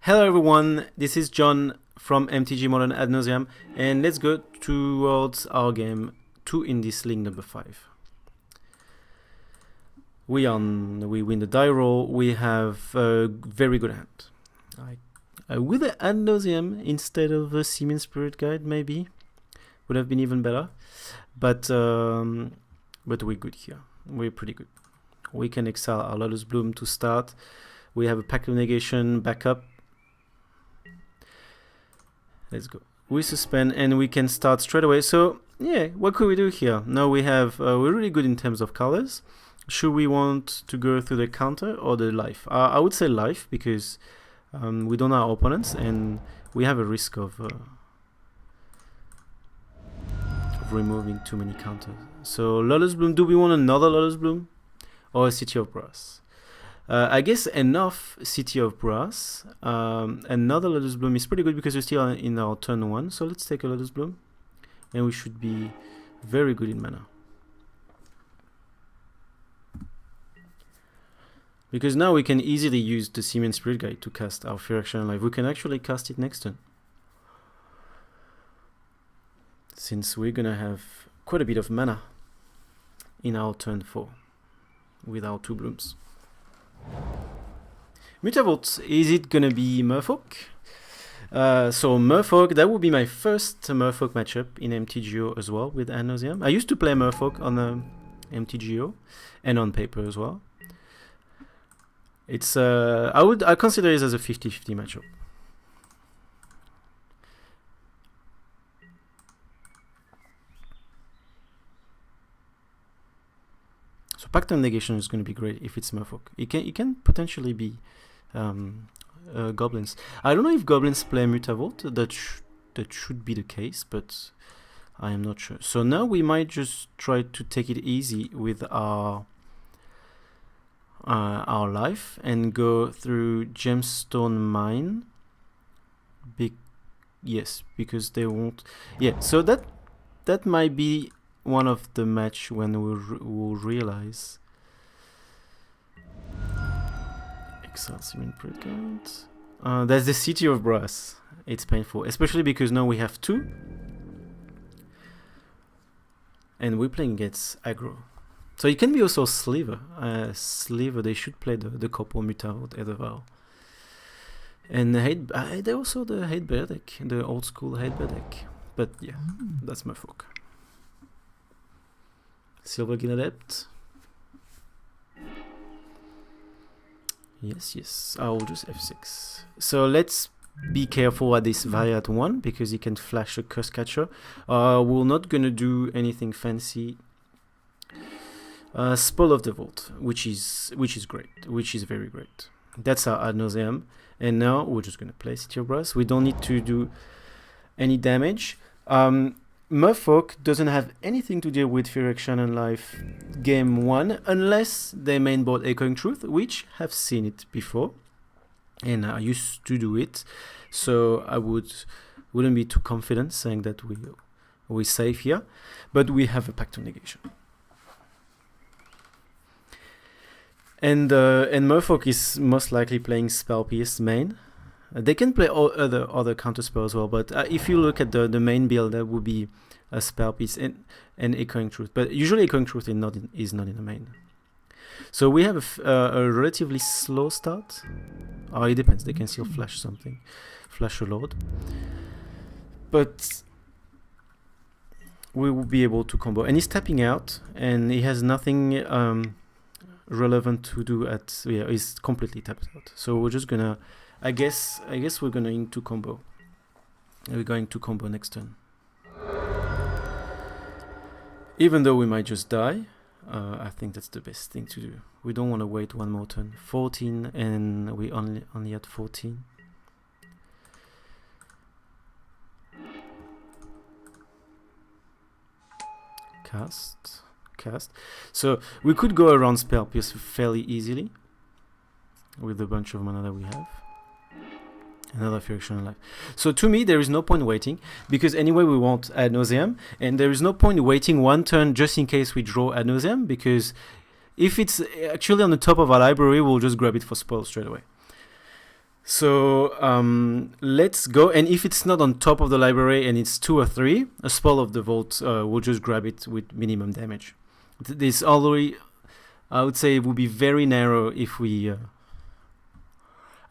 Hello everyone, this is John from MTG Modern Ad Nauseam, and let's go towards our game 2 in this league number 5. We win the die roll, we have a very good hand. With the Ad Nauseam instead of a Seaman Spirit Guide maybe, would have been even better, but we're good here, we're pretty good. We can exile our Lotus Bloom to start, we have a Pact of Negation backup. Let's go. We suspend and we can start straight away. So yeah, what could we do here? Now we have we're really good in terms of colors. Should we want to go through the counter or the life? I would say life because we don't know our opponents and we have a risk of removing too many counters. So Lotus Bloom. Do we want another Lotus Bloom or a City of Brass? I guess enough City of Brass. Another Lotus Bloom is pretty good because we're still in our turn 1. So let's take a Lotus Bloom. And we should be very good in mana. Because now we can easily use the Seaman Spirit Guide to cast our Fear Action Live. We can actually cast it next turn. Since we're gonna have quite a bit of mana in our turn 4 with our 2 blooms. Mutavault, is it gonna be Merfolk? So Merfolk, that would be my first Merfolk matchup in MTGO as well with Ad Nauseam. I used to play Merfolk on MTGO and on paper as well. It's I consider it as a 50-50 matchup. So Pact of Negation is going to be great if it's Merfolk. It can potentially be Goblins. I don't know if Goblins play Mutavault. That should be the case, but I am not sure. So now we might just try to take it easy with our life and go through Gemstone Mine. Yes, because they won't. Yeah, so that might be one of the match when we'll realize. Exile Seaman Spirit Guide. That's the City of Brass. It's painful, especially because now we have 2. And we're playing against aggro. So it can be also Sliver. Sliver, they should play the couple Mutavault Edeval. And they're also the Hate Bear deck, the old school Hate Bear deck. But yeah, that's Merfolk. Silver Guild Adept. Yes, I'll just F6. So let's be careful at this Variat 1 because he can flash a Curse Catcher. We're not gonna do anything fancy. Spell of the Vault, which is great, which is very great. That's our Ad Nauseam. And now we're just gonna play City of Brass. We don't need to do any damage. Merfolk doesn't have anything to deal with Fear Action and Life game 1 unless they mainboard Echoing Truth, which have seen it before and I used to do it, so I wouldn't be too confident saying that we're safe here, but we have a Pact of Negation. And Merfolk is most likely playing Spell Pierce main. They can play all other counter spells as well, but if you look at the main build, that would be a Spell Piece and Echoing Truth. But usually Echoing Truth is not in the main. So we have a relatively slow start. It depends. They can still flash something, flash a Lord. But we will be able to combo. And he's tapping out, and he has nothing relevant to do at. Yeah, he's completely tapped out. So we're just gonna. I guess we're going to combo. We're going to combo next turn. Even though we might just die, I think that's the best thing to do. We don't want to wait one more turn. 14 and we only at 14. Cast. So we could go around Spell Pierce fairly easily with the bunch of mana that we have. Another Fear Action Life. So to me, there is no point waiting because anyway we want Ad Nauseam, and there is no point waiting one turn just in case we draw Ad Nauseam because if it's actually on the top of our library, we'll just grab it for spoil straight away. So let's go. And if it's not on top of the library and it's 2 or 3, a Spell of the Vault, we'll just grab it with minimum damage. This already, I would say, it would be very narrow if we.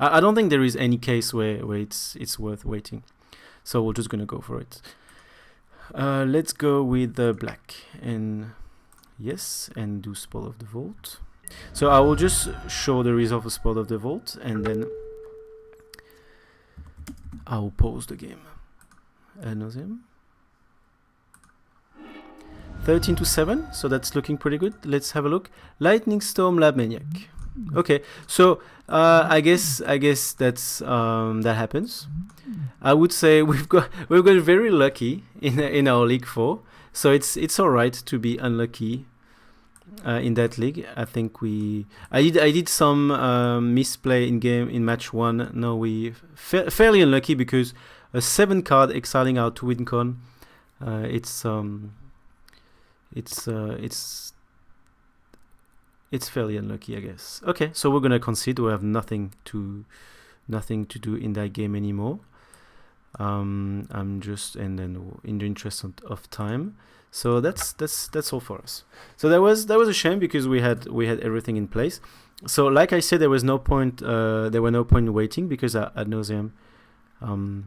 I don't think there is any case where it's worth waiting. So we're just gonna go for it. Let's go with the black and yes, and do Spell of the Vault. So I will just show the result of Spell of the Vault and then I'll pause the game. Ad Nauseam. 13-7, so that's looking pretty good. Let's have a look. Lightning Storm, Lab Maniac. Okay, so I guess that's that happens. I would say we've got very lucky in our League 4, so it's all right to be unlucky in that league. I think I did some misplay in match 1. No, we fairly unlucky because a 7 card exiling out to win con. It's fairly unlucky, I guess. Okay, so we're gonna concede. We have nothing to do in that game anymore. I'm just, and then in the interest of time. So that's all for us. So that was a shame because we had everything in place. So like I said, there was no point. There were no point in waiting because Ad Nauseam were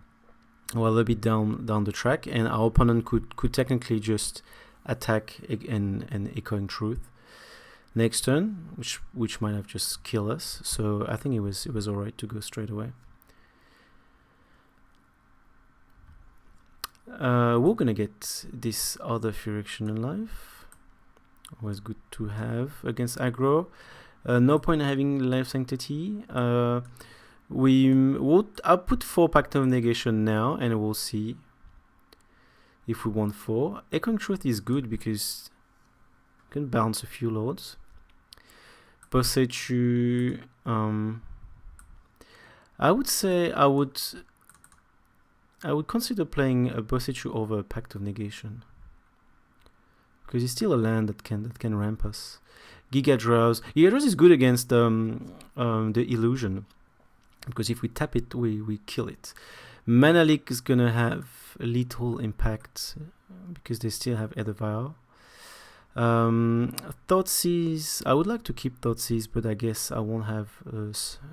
a little bit down the track, and our opponent could technically just attack and Echoing Truth next turn, which might have just killed us. So I think it was alright to go straight away. We're gonna get this other Phyrexian alive. Always good to have against aggro. No point in having Life Sanctity. I'll put 4 Pact of Negation now, and we'll see if we want 4. Echoing Truth is good because you can bounce a few lords. Bosechu, I would say I would consider playing a Bosechu over a Pact of Negation because it's still a land that can ramp us. Giga Drowse is good against the illusion because if we tap it, we kill it. Mana Leak is gonna have a little impact because they still have Ethervile. Thoughtseize, I would like to keep Thoughtseize, but I guess I won't have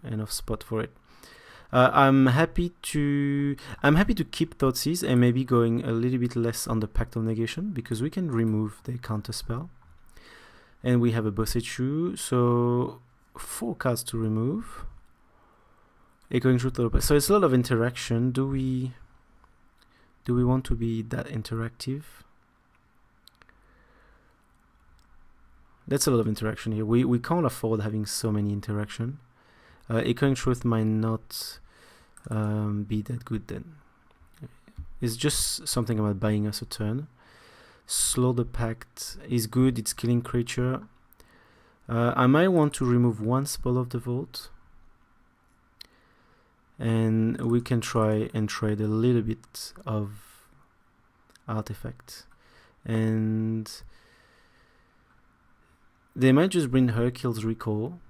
enough spot for it. I'm happy to keep Thoughtseize and maybe going a little bit less on the Pact of Negation because we can remove the counter spell. And we have a Bosechu, so 4 cards to remove. Echoing Truth, so it's a lot of interaction. Do we want to be that interactive? That's a lot of interaction here. We can't afford having so many interaction. Echoing Truth might not be that good then. It's just something about buying us a turn. Slow the Pact is good. It's killing creature. I might want to remove 1 Spell of the Vault. And we can try and trade a little bit of artifact. And they might just bring Hercule's Recall,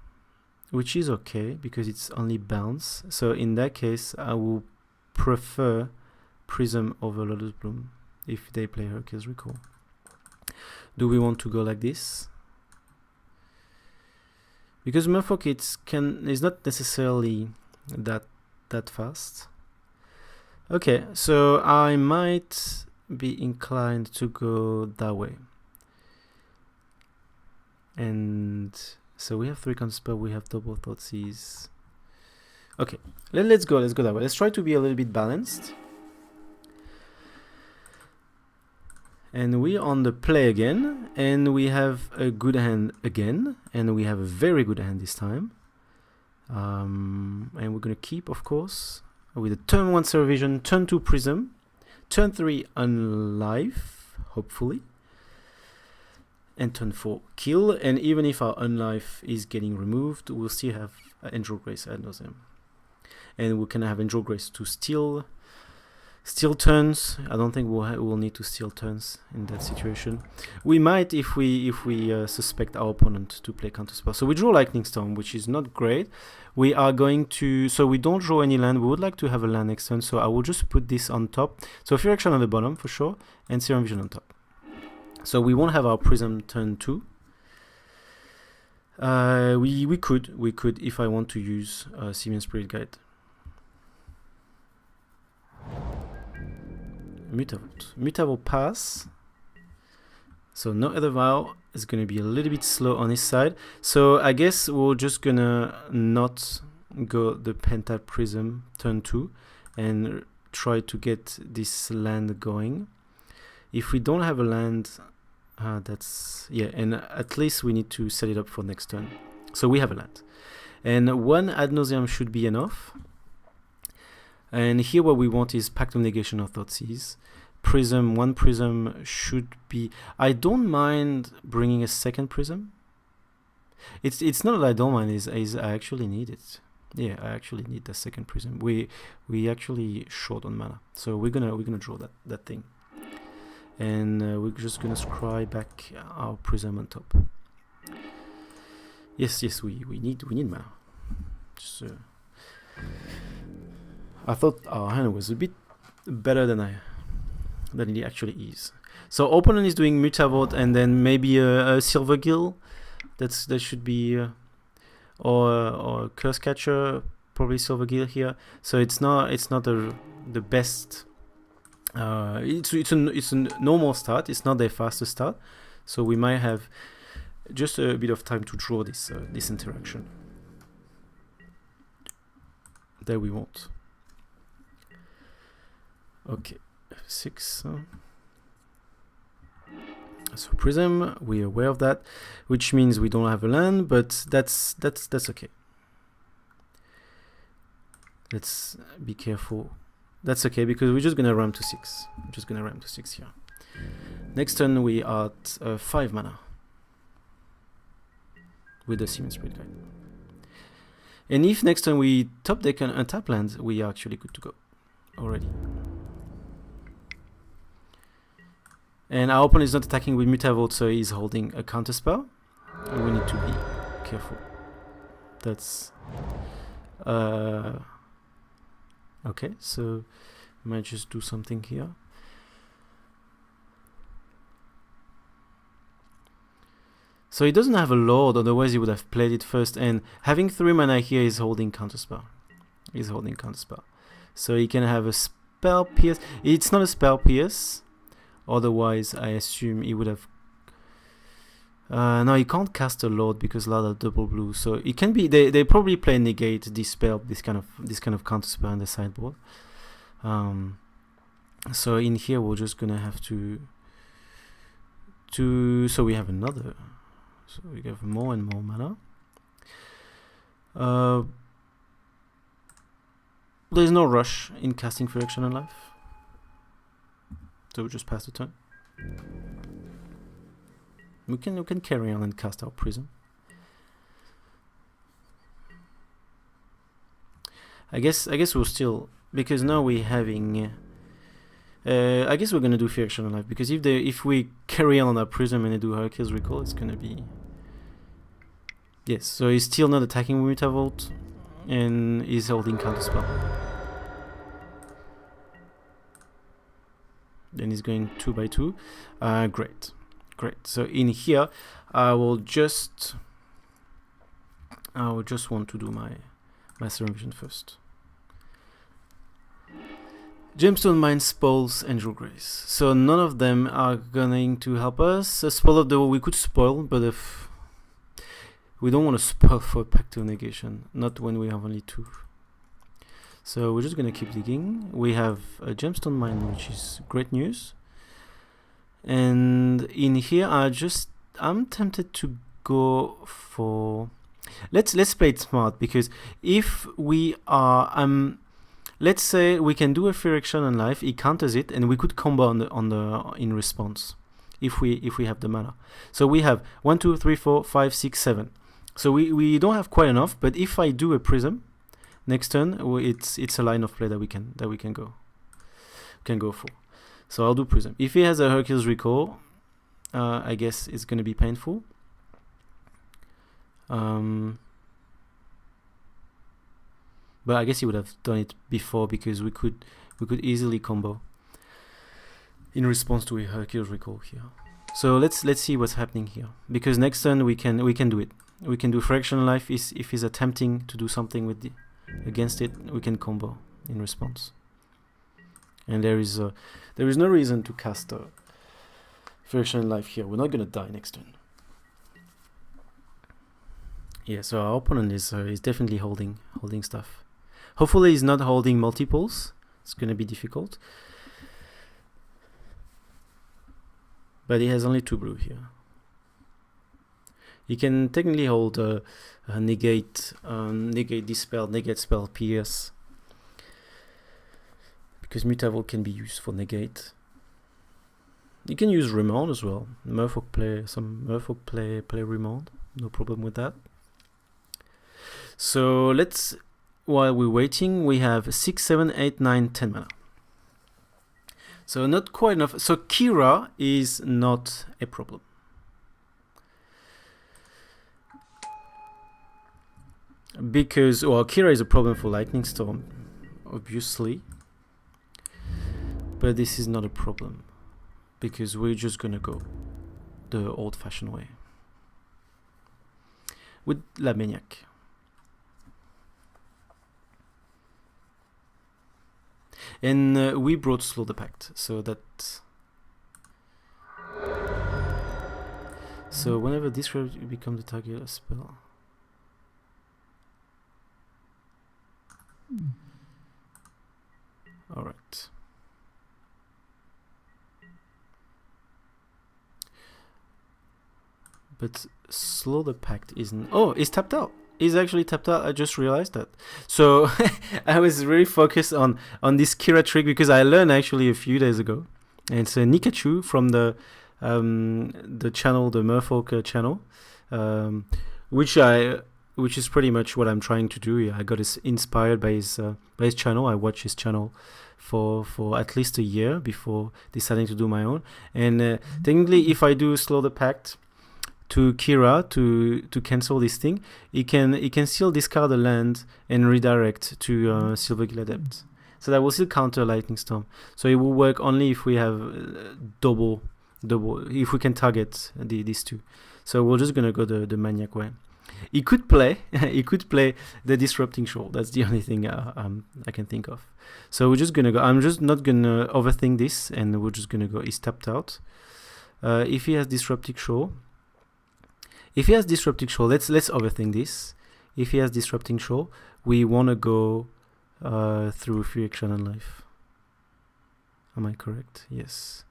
which is okay because it's only bounce. So in that case, I will prefer Prism over Lotus Bloom if they play Hercule's Recall. Do we want to go like this? Because Merfolks is not necessarily that fast. Okay, so I might be inclined to go that way. And so we have 3 counterspell, we have double Thoughtseize. Okay, let's go that way. Let's try to be a little bit balanced. And we're on the play again, and we have a good hand again, and we have a very good hand this time. And we're gonna keep, of course, with a turn 1 Server Vision, turn 2 Prism, turn 3 Unlife, hopefully, and turn 4 Kill. And even if our Unlife is getting removed, we'll still have Angel Grace Ad Nauseam, and we can have Angel Grace to steal Steal turns. I don't think we'll need to steal turns in that situation. We might if we suspect our opponent to play counterspell. So we draw Lightning Storm, which is not great. We are going to, so we don't draw any land. We would like to have a land next turn. So I will just put this on top. So Fear Action on the bottom for sure, and Serum Vision on top. So we won't have our Prism turn 2. We could if I want to use Simian Spirit Guide. Mutavault pass. So no other vow is going to be a little bit slow on his side. So I guess we're just gonna not go the Penta Prism turn 2 and try to get this land going. If we don't have a land, that's, yeah, and at least we need to set it up for next turn. So we have a land. And one Ad Nauseam should be enough. And here what we want is Pact of Negation or Thoughtseize. Prism, one Prism should be... I don't mind bringing a second Prism. It's not that I don't mind, is I actually need it. Yeah, I actually need the second Prism. We actually short on mana. So we're gonna draw that thing. And we're just gonna scry back our Prism on top. Yes, we need mana. Just, I thought our hand was a bit better than it actually is. So opponent is doing Mutavault and then maybe a Silver Gill. That should be or Curse Catcher, probably Silver Gill here. So it's not the best. It's a normal start. It's not their fastest start. So we might have just a bit of time to draw this interaction. There we won't. Okay, F6. So Prism, we're aware of that, which means we don't have a land, but that's okay. Let's be careful. That's okay because we're just gonna ram to 6. I'm just gonna ram to 6 here. Next turn we are at 5 mana with the Simian Spirit Guide. And if next turn we top deck and untap land, we are actually good to go already. And our opponent is not attacking with Mutavault, so he's holding a counterspell. We need to be careful. That's okay, so I might just do something here. So he doesn't have a Lord, otherwise he would have played it first, and having 3 mana here is holding counterspell. He's holding counterspell. So he can have a spell pierce. It's not a spell pierce. Otherwise, I assume he would have. No, he can't cast a Lord because Lord are double blue. So it can be. They probably play negate, dispel, this kind of counter spell on the sideboard. So in here we're just gonna have to. So we have another. So we have more and more mana. There's no rush in casting for action and life. So we just pass the turn. We can carry on and cast our Prism. I guess we'll still, because now we're having. I guess we're gonna do Fear Action on life because if we carry on our Prism and they do Hurricane's Recall, it's gonna be. Yes, so he's still not attacking with Mutavault, and he's holding Counterspell. Then he's going 2 by 2. Great. So in here, I will just want to do my Serum Vision first. Gemstone Mine, Spoils, Angel Grace. So none of them are going to help us. A Spoil of the Wall we could spoil, but if we don't want to spoil for Pact of Negation, not when we have only 2. So we're just gonna keep digging. We have a Gemstone Mine, which is great news. And in here, I'm tempted to go for. Let's play it smart, because if we are let's say we can do a Fear Action on life, he counters it, and we could combo in response if we have the mana. So we have 1, 2, 3, 4, 5, 6, 7. So we don't have quite enough, but if I do a Prism next turn, it's a line of play that we can go. can go for. So I'll do Prism. If he has a Hercules Recall, I guess it's going to be painful. But I guess he would have done it before, because we could easily combo in response to a Hercules Recall here. So let's see what's happening here, because next turn we can do it. We can do Fractional Life. If he's attempting to do something with against it, we can combo in response. And there is no reason to cast Fractional Life here. We're not gonna die next turn. Yeah, so our opponent is definitely holding stuff. Hopefully he's not holding multiples. It's gonna be difficult. But he has only 2 blue here. He can technically hold negate dispel, negate spell, pierce, because Mutavault can be used for negate. You can use Remand as well. Merfolk play Remand. No problem with that. So while we're waiting, we have 6, 7, 8, 9, 10 mana. So not quite enough. So Kira is not a problem. Because, well, Kira is a problem for Lightning Storm, obviously. But this is not a problem, because we're just gonna go the old-fashioned way with La Maniac. And we brought Slow the Pact, so that... So whenever this becomes the target of a spell... Alright. But Slow the Pact isn't... Oh, it's tapped out. He's actually tapped out. I just realized that. So I was really focused on this Kira trick, because I learned actually a few days ago. And it's a Nikachu from the channel, the Merfolk channel, which is pretty much what I'm trying to do. I got inspired by his channel. I watched his channel for at least a year before deciding to do my own. And technically, if I do Slow the Pact to Kira to cancel this thing, he can still discard a land and redirect to Silvergill Adept. So that will still counter Lightning Storm. So it will work only if we have double, if we can target these two. So we're just gonna go the Maniac way. He could play the Disrupting Shoal. That's the only thing I can think of. So we're just gonna go. I'm just not gonna overthink this, and we're just gonna go. He's tapped out. If he has Disrupting Shoal, let's overthink this. If he has Disrupting Shoal, we wanna go through Free Action and Life. Am I correct? Yes.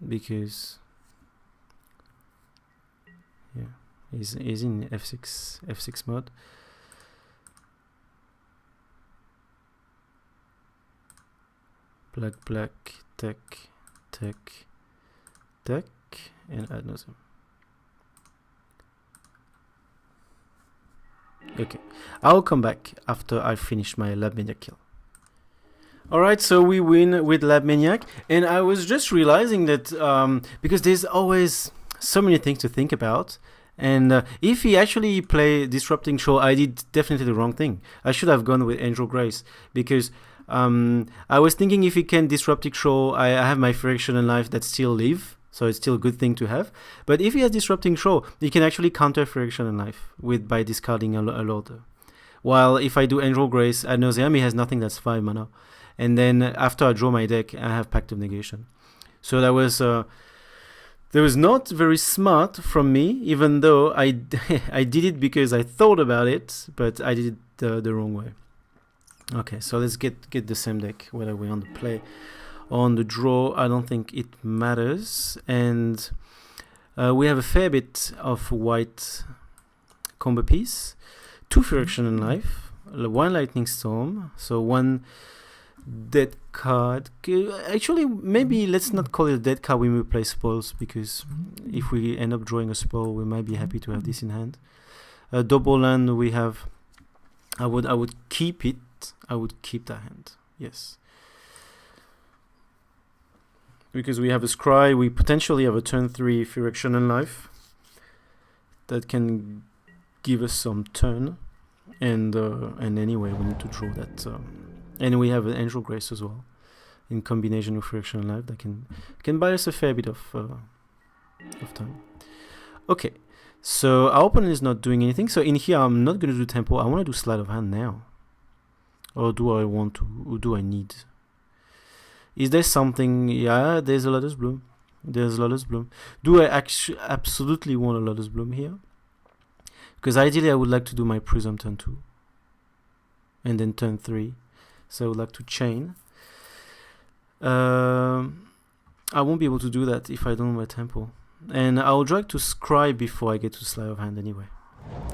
Because yeah, he's in F6 mode. Black, tech, and Ad Nauseam. Okay, I'll come back after I finish my Lab Maniac kill. Alright, so we win with Lab Maniac, and I was just realizing that because there's always so many things to think about, and if he actually played Disrupting Shoal, I did definitely the wrong thing. I should have gone with Angel Grace, because I was thinking if he can Disrupting Shoal, I have my Fraction and Life that still live, so it's still a good thing to have. But if he has Disrupting Shoal, he can actually counter Fraction and Life by discarding a Lord. While if I do Angel Grace, Ad Nauseam, he has nothing that's 5 mana. And then after I draw my deck, I have Pact of Negation. So that was not very smart from me, even though I did it because I thought about it, but I did it the wrong way. Okay, so let's get the same deck, whether we're on the play or on the draw. I don't think it matters. And we have a fair bit of white combo piece, 2 Fraction and Life, 1 Lightning Storm, so 1 dead card. Actually, maybe let's not call it a dead card when we play spoils, because if we end up drawing a spoil, we might be happy to have this in hand. Double land we have. I would keep it. I would keep that hand. Yes. because we have a scry, we potentially have a turn 3 Phyrexian and Life that can give us some turn, and anyway we need to draw that, and we have an Angel Grace as well in combination with Phyrexian and Life that can buy us a fair bit of time. Okay, so our opponent is not doing anything, so in here I'm not going to do tempo. I want to do sleight of hand now, or do I want to, or do I need? Is there something? Yeah, there's a Lotus Bloom. There's Lotus Bloom. Do I actually absolutely want a Lotus Bloom here? Because ideally I would like to do my Prism turn 2. And then turn 3. So I would like to chain. I won't be able to do that if I don't my tempo. And I'll drag to Scribe before I get to Sleight of Hand anyway.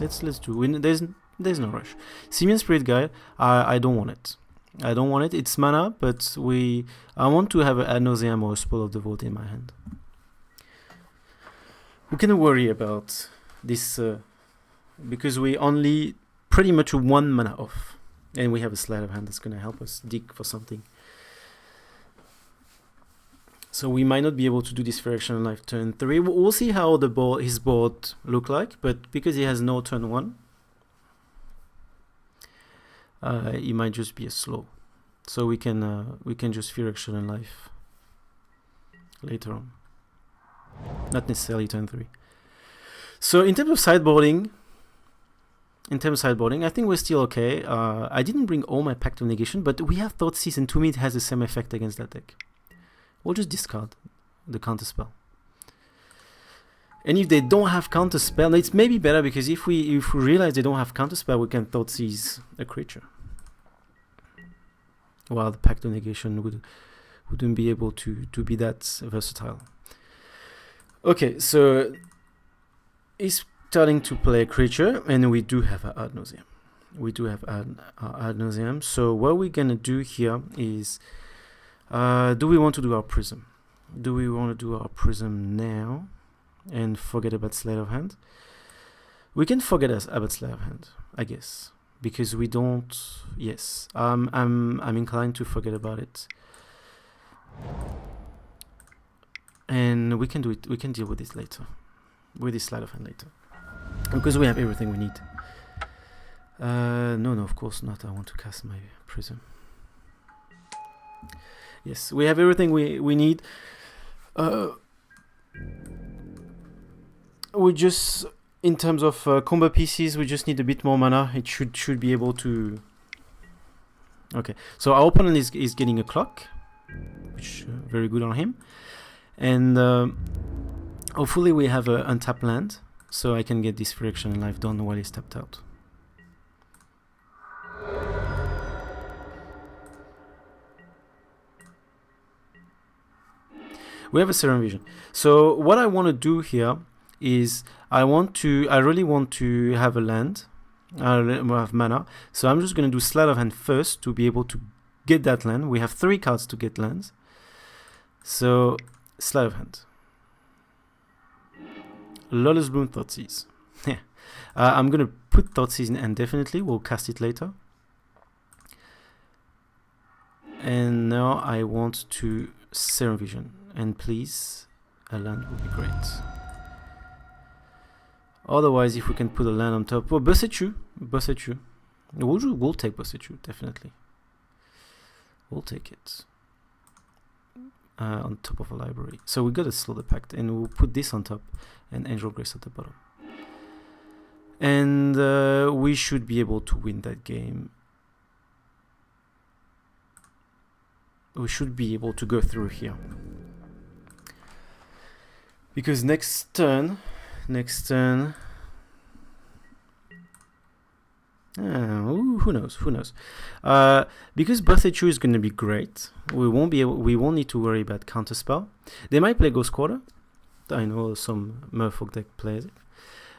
Let's do. There's no rush. Simian Spirit Guide, I don't want it. I don't want it. It's mana, but I want to have an Ad Nauseam or a Spoil of the Void in my hand. We can worry about this because we only pretty much 1 mana off, and we have a Sleight of Hand that's going to help us dig for something. So we might not be able to do this Phyrexian Life turn 3. We'll see how his board look like, but because he has no turn 1, it might just be a slow. So we can just Phyrexian and Life later on, not necessarily turn 3. So in terms of sideboarding, I think we're still okay. I didn't bring all my Pact of Negation, but we have Thoughtseize, and to me it has the same effect against that deck. We'll just discard the counterspell. And if they don't have counterspell, it's maybe better, because if we realize they don't have counterspell, we can Thoughtseize a creature. While the Pact of Negation wouldn't be able to be that versatile. Okay, so he's starting to play a creature, and we do have Ad Nauseam. We do have Ad Nauseam. So what we're gonna do here is, do we want to do our Prism? Do we want to do our Prism now and forget about Sleight of Hand? We can forget about Sleight of Hand, I guess, because we don't. Yes, I'm inclined to forget about it, and we can do it. We can deal with this later, with this Sleight of Hand later, because we have everything we need. No, of course not. I want to cast my Prism. Yes, we have everything we need. We just, in terms of combo pieces, we just need a bit more mana. It should be able to. Okay, so our opponent is getting a clock, which very good on him, and hopefully we have an untapped land, so I can get this Phyrexian Life done while he's tapped out. We have a Serum Vision. So what I want to do here is I really want to have a land. I have mana. So I'm just going to do Sleight of Hand first to be able to get that land. We have 3 cards to get lands. So Sleight of Hand. Lotus Bloom, Thoughtseize. I'm going to put Thoughtseize in indefinitely. We'll cast it later. And now I want to Serum Vision. And please, a land would be great. Otherwise, if we can put a land on top, well, Bosechu. We'll take Bosechu, definitely. We'll take it on top of a library. So we gotta slow the Pact, and we'll put this on top, and Angel Grace at the bottom. And we should be able to win that game. We should be able to go through here. Because next turn, who knows? Because Bosechu is going to be great. We won't need to worry about counterspell. They might play Ghost Quarter. I know some Merfolk deck plays it.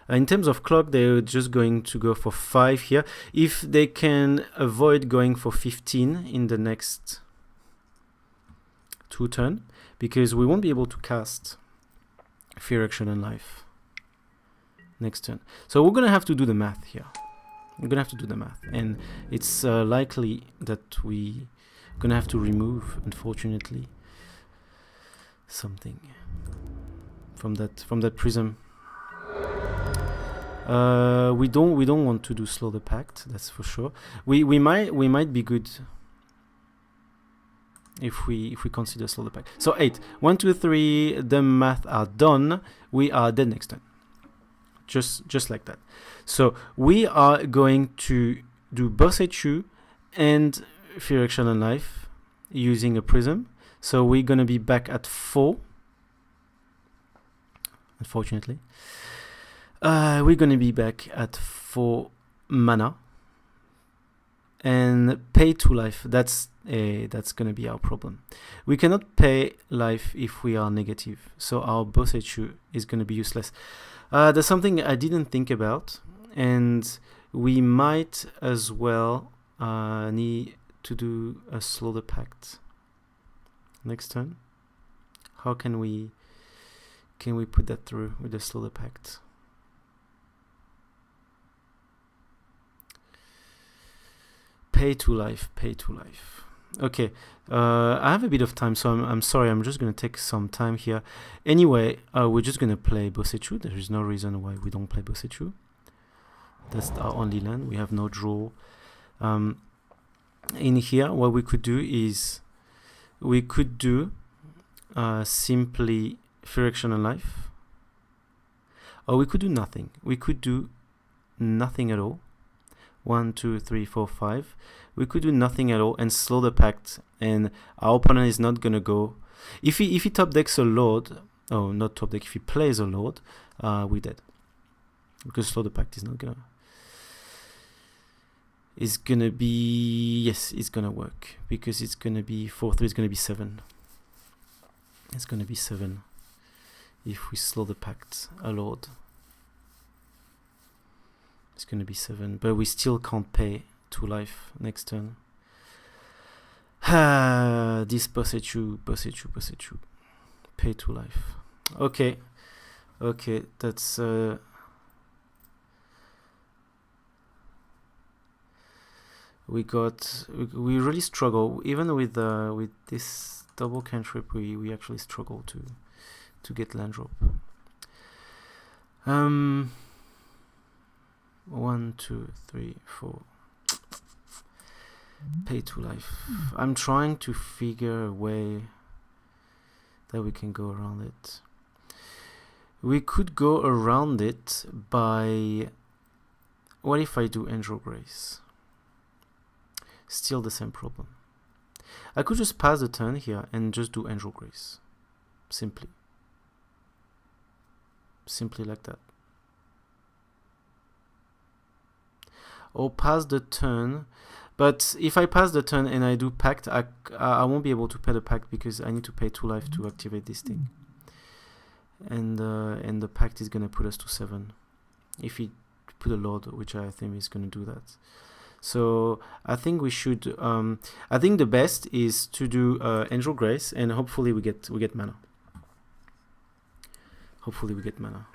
In terms of clock, they're just going to go for 5 here. If they can avoid going for 15 in the next 2 turns, because we won't be able to cast Phyrexian and Life next turn. So we're going to have to do the math here. And it's likely that we're going to have to remove, unfortunately, something from that prism. We don't want to do slow the pact, that's for sure. We might be good if we consider slow the pact. So 8, 1, 2, 3. The math are done. We are dead next turn. Just like that. So we are going to do both HU and Fear, Action, and Life using a prism. So we're gonna be back at 4. Unfortunately. We're going to be back at 4 mana and pay 2 life. That's going to be our problem. We cannot pay life if we are negative, so our boss HU is going to be useless. There's something I didn't think about, and we might as well need to do a slow the pact next turn. How can we put that through with the slow the pact? Pay 2 life, pay 2 life. Okay, I have a bit of time, so I'm sorry, I'm just going to take some time here. Anyway, we're just going to play Bosechu. There is no reason why we don't play Bosechu. That's our only land. We have no draw. In here, what we could do is we could do simply Fear, Action, and Life. Or we could do nothing. We could do nothing at all. 1, 2, 3, 4, 5. We could do nothing at all and slow the pact, and our opponent is not gonna go. If he top decks a lord, oh, not top deck. If he plays a lord, we're dead, because slow the pact is not gonna. It's gonna be, yes, it's gonna work, because it's gonna be 4/3. It's gonna be 7. It's gonna be 7 if we slow the pact a lord. It's going to be 7, but we still can't pay 2 life next turn. This Bosechu. Pay 2 life. Okay, that's we really struggle even with this double cantrip. We actually struggle to get land drop. 1, 2, 3, 4. Pay 2 life. I'm trying to figure a way that we can go around it. We could go around it by... What if I do Angel Grace? Still the same problem. I could just pass the turn here and just do Angel Grace. Simply like that. Or pass the turn, but if I pass the turn and I do pact, I won't be able to pay the pact, because I need to pay 2 life to activate this thing, and the pact is gonna put us to 7 if he put a lord, which I think is gonna do that. So I think we should. I think the best is to do Angel Grace, and hopefully we get mana. Hopefully we get mana.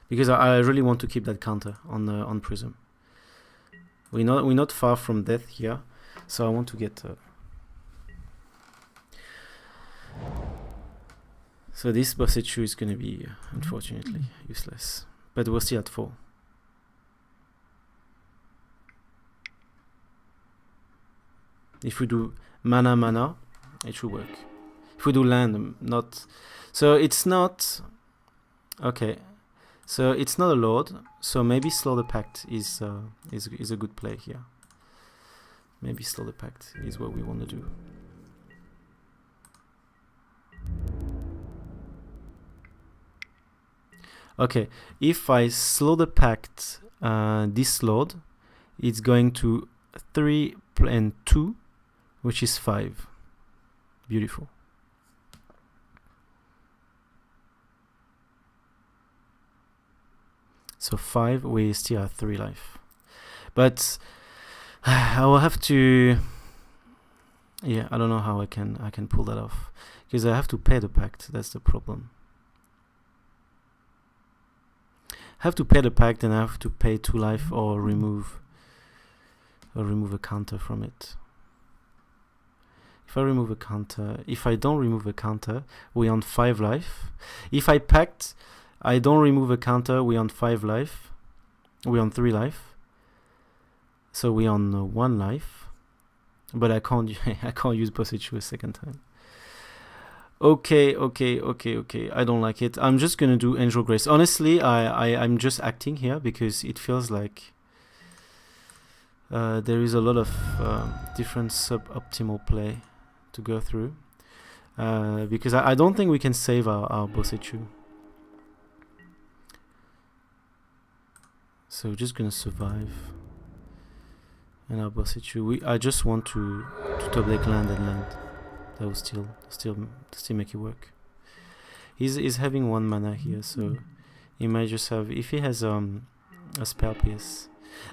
Because I really want to keep that counter on Prism. We're not far from death here, so I want to get. So this Bosechu is going to be unfortunately useless, but we're still at 4. If we do mana, it should work. If we do land, not. So it's not. Okay. So it's not a lord, so maybe slow the pact is a good play here. Maybe slow the pact is what we want to do. Okay, if I slow the pact, this lord, it's going to 3 and 2, which is 5. Beautiful. So 5, we still have 3 life. But I will have to... Yeah, I don't know how I can pull that off. Because I have to pay the pact, that's the problem. I have to pay the pact, and I have to pay 2 life or remove or remove a counter from it. If I remove a counter, if I don't remove a counter, we're on 5 life. If I packed, I don't remove a counter, we're on 5 life. We're on 3 life. So we're on 1 life. But I can't I can't use Boss Issue a second time. Okay. I don't like it. I'm just gonna do Angel Grace. Honestly, I'm just acting here because it feels like there is a lot of different suboptimal play to go through, because I don't think we can save our Boss Issue. So we're just gonna survive. And our Boss Issue, I just want to top deck land and land. That will still make it work. He's having 1 mana here, so he might just have, if he has a spell pierce.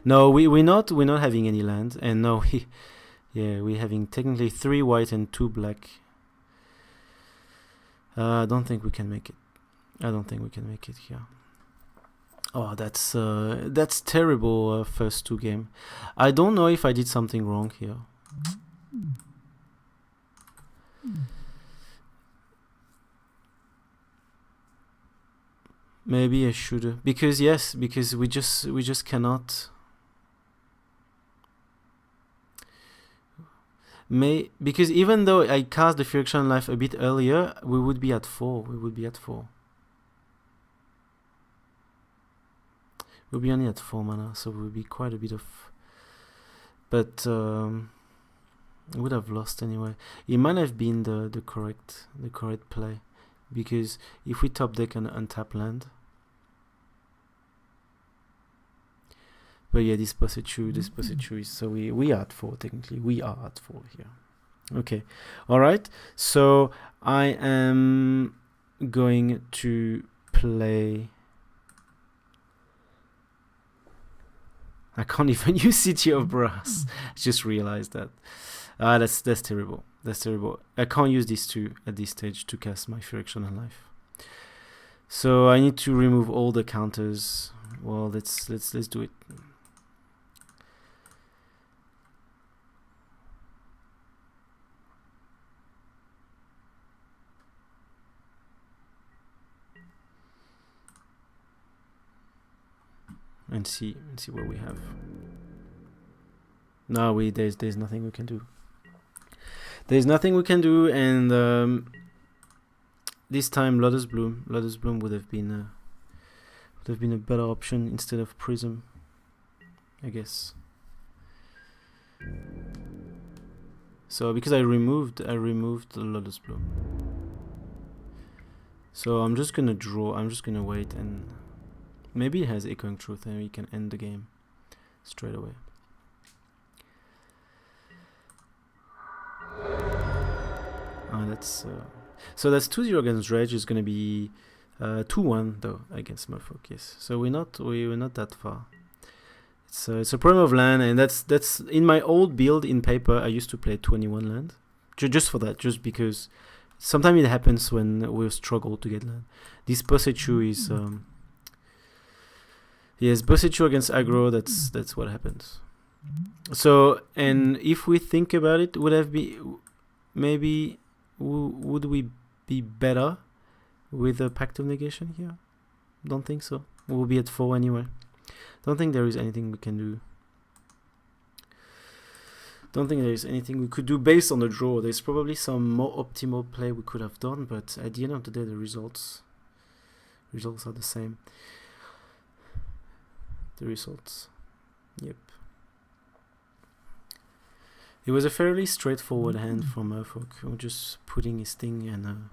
No, we're not having any land, and no, we're having technically 3 white and 2 black. I don't think we can make it. I don't think we can make it here. Oh, that's terrible. First 2 game. I don't know if I did something wrong here. Maybe I should, because we just cannot. Because even though I cast the Friction Life a bit earlier, we would be at 4. We'll be only at 4 mana, so we'll be quite a bit of. But we would have lost anyway. It might have been the correct play, because if we top deck an untap land. But yeah, this Boss Issue is, so we are at 4 technically. We are at 4 here. Okay, all right. So I am going to play. I can't even use City of Brass. I just realized that. That's terrible. That's terrible. I can't use these 2 at this stage to cast my Frictional Life. So I need to remove all the counters. Well, let's do it. And see what we have. No, there's nothing we can do. There's nothing we can do, and this time Lotus Bloom would have been a better option instead of Prism, I guess. So because I removed the Lotus Bloom, so I'm just gonna draw. I'm just gonna wait, and maybe it has Echoing Truth, and we can end the game straight away. So that's 2-0 against Dredge. Is gonna be 2-1 though against Merfolks. Yes, so we were not that far. It's a problem of land, and that's in my old build in paper. I used to play 21 land, just for that, just because sometimes it happens when we struggle to get land. This Boss Issue is yes, Boss Issue against aggro. That's what happens. So, and if we think about it, would we be better with a Pact of Negation here? Don't think so. We'll be at 4 anyway. Don't think there is anything we can do. Don't think there is anything we could do based on the draw. There's probably some more optimal play we could have done, but at the end of the day, the results are the same. The results. Yep. It was a fairly straightforward hand from Merfolks. We're just putting his thing and.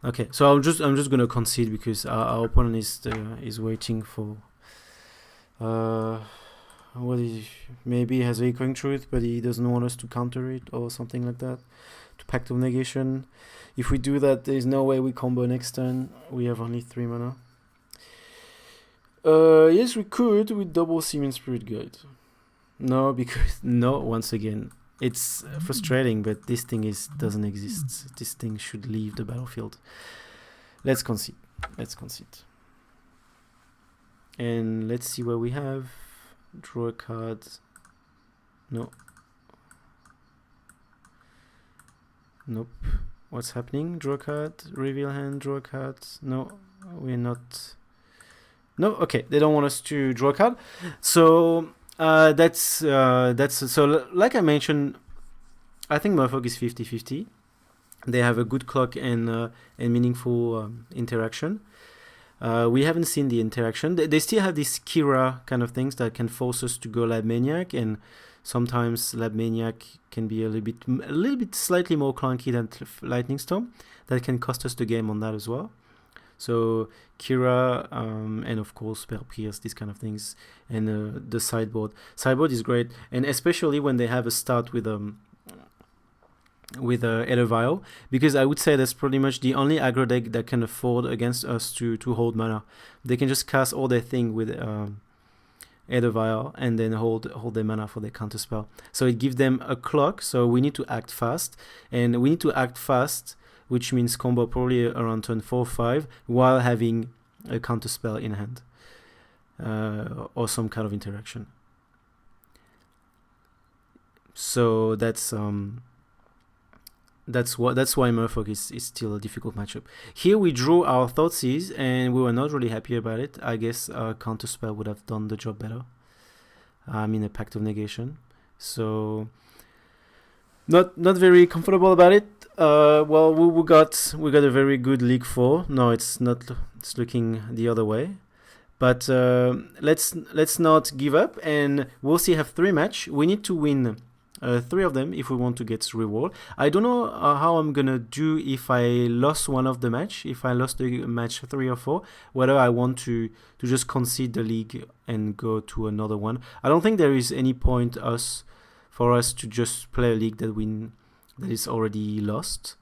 Okay, so I'm just gonna concede because our opponent is waiting for. Maybe he has Echoing Truth, but he doesn't want us to counter it or something like that. To Pact of Negation. If we do that, there's no way we combo next turn. We have only 3 mana. Yes, we could with double Seaman Spirit Guide. No, because once again, it's frustrating, but this thing doesn't exist. This thing should leave the battlefield. Let's concede. And let's see what we have. Draw a card. No. Nope. What's happening? Draw a card. Reveal hand. Draw a card. No, we're not. No. Okay. They don't want us to draw a card. So that's so like I mentioned, I think Merfolk is 50-50. They have a good clock and meaningful interaction. We haven't seen the interaction. They still have these Kira kind of things that can force us to go Lab Maniac, and sometimes Lab Maniac can be a little bit slightly more clunky than Lightning Storm. That can cost us the game on that as well. So Kira and of course Spell Pierce, these kind of things, and the sideboard. Sideboard is great, and especially when they have a start with Elevio, because I would say that's pretty much the only aggro deck that can afford against us to hold mana. They can just cast all their thing with Elevio and then hold their mana for their counter spell. So it gives them a clock. So we need to act fast, and we need to act fast, which means combo probably around turn 4-5 while having a counter spell in hand or some kind of interaction. So that's why Merfolk is still a difficult matchup. Here we drew our Thoughtseize and we were not really happy about it. I guess Counterspell would have done the job better. I mean a Pact of Negation. So not very comfortable about it. Well, we got a very good League 4. No, it's not. It's looking the other way. But let's not give up, and we'll see. Have 3 match. We need to win 3 of them if we want to get reward. I don't know how I'm gonna do if I lost one of the match. If I lost the match 3 or 4, whether I want to just concede the league and go to another one. I don't think there is any point for us to just play a league that is already lost.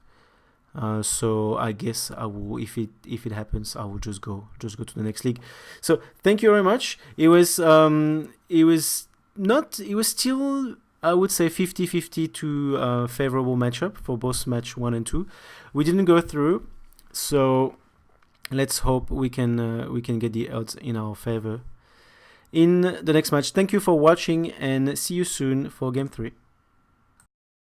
So I guess I will, if it happens, I will just go to the next league. So thank you very much. It was still, I would say, 50-50 to favorable matchup for both match 1 and 2. We didn't go through, so let's hope we can get the odds in our favor in the next match. Thank you for watching, and see you soon for game 3.